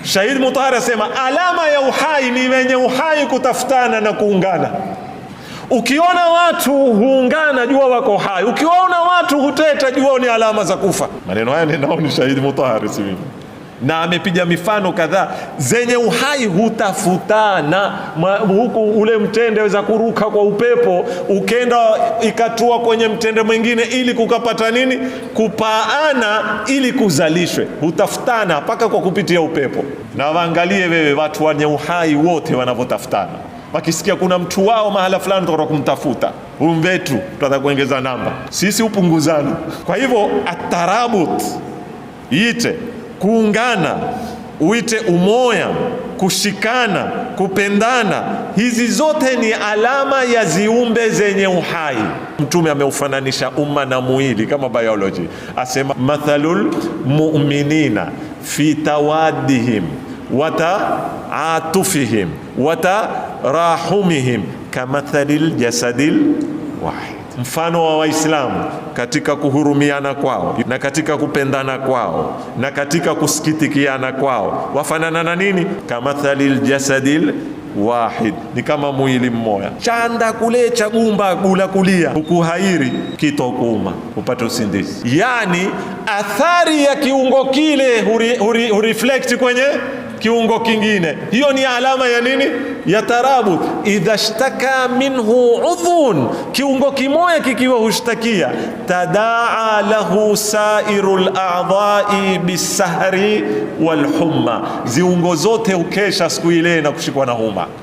Shahid Mutahari asema alama ya uhai ni wenye uhai kutafutana na kuungana. Ukiona watu huungana, jua wako hai. Ukiona watu huteta, jua ni alama za kufa. Maneno haya ni Shahid Mutahari, si mimi. Na amepiga mifano kadhaa. Zenye uhai hutafutana. Huku ule mtende weza kuruka kwa upepo, ukenda ikatua kwenye mtende mwingine, ili kukapata nini? Kupaana, ili kuzalishwe. Hutafutana mpaka kwa kupitia upepo. Na waangalie wewe watu wenye uhai wote wanavyotafutana. Wakisikia kuna mtu wao mahala fulani, tutakwenda kumtafuta. Huyu mwetu tutataka kuongeza namba. Sisi upunguzana. Kwa hivyo atarabut, ite kuungana, uite umoya, kushikana, kupendana. Hizi zote ni alama ya ziumbe zenye uhai. Mtume ameufananisha umma na mwili kama biology. Asema mathalul mu'minina fi tawaddihim wa ta'atufihim wa tarahumihim kamathalil jasadil wahid. Mfano wa Waislamu katika kuhurumiana kwao na katika kupendana kwao na katika kusikitikiana kwao wafanana na nini? Kamathalil jasadil wahid, ni kama mwili mmoja. Chanda kule cha gumba gula kulia, ukuhairi kito kuuma upate usindizi. Yani athari ya kiungo kile hureflect kwenye kiungo kingine. Hiyo ni alama ya nini? Ya tarabut. Idha shtaka minhu udhun, kiungo kimoja kikiwa hushtakia, tadaa lahu sairul a'dha'i bisahri wal humma, ziungo zote ukesha siku ile na kushikwa na homa.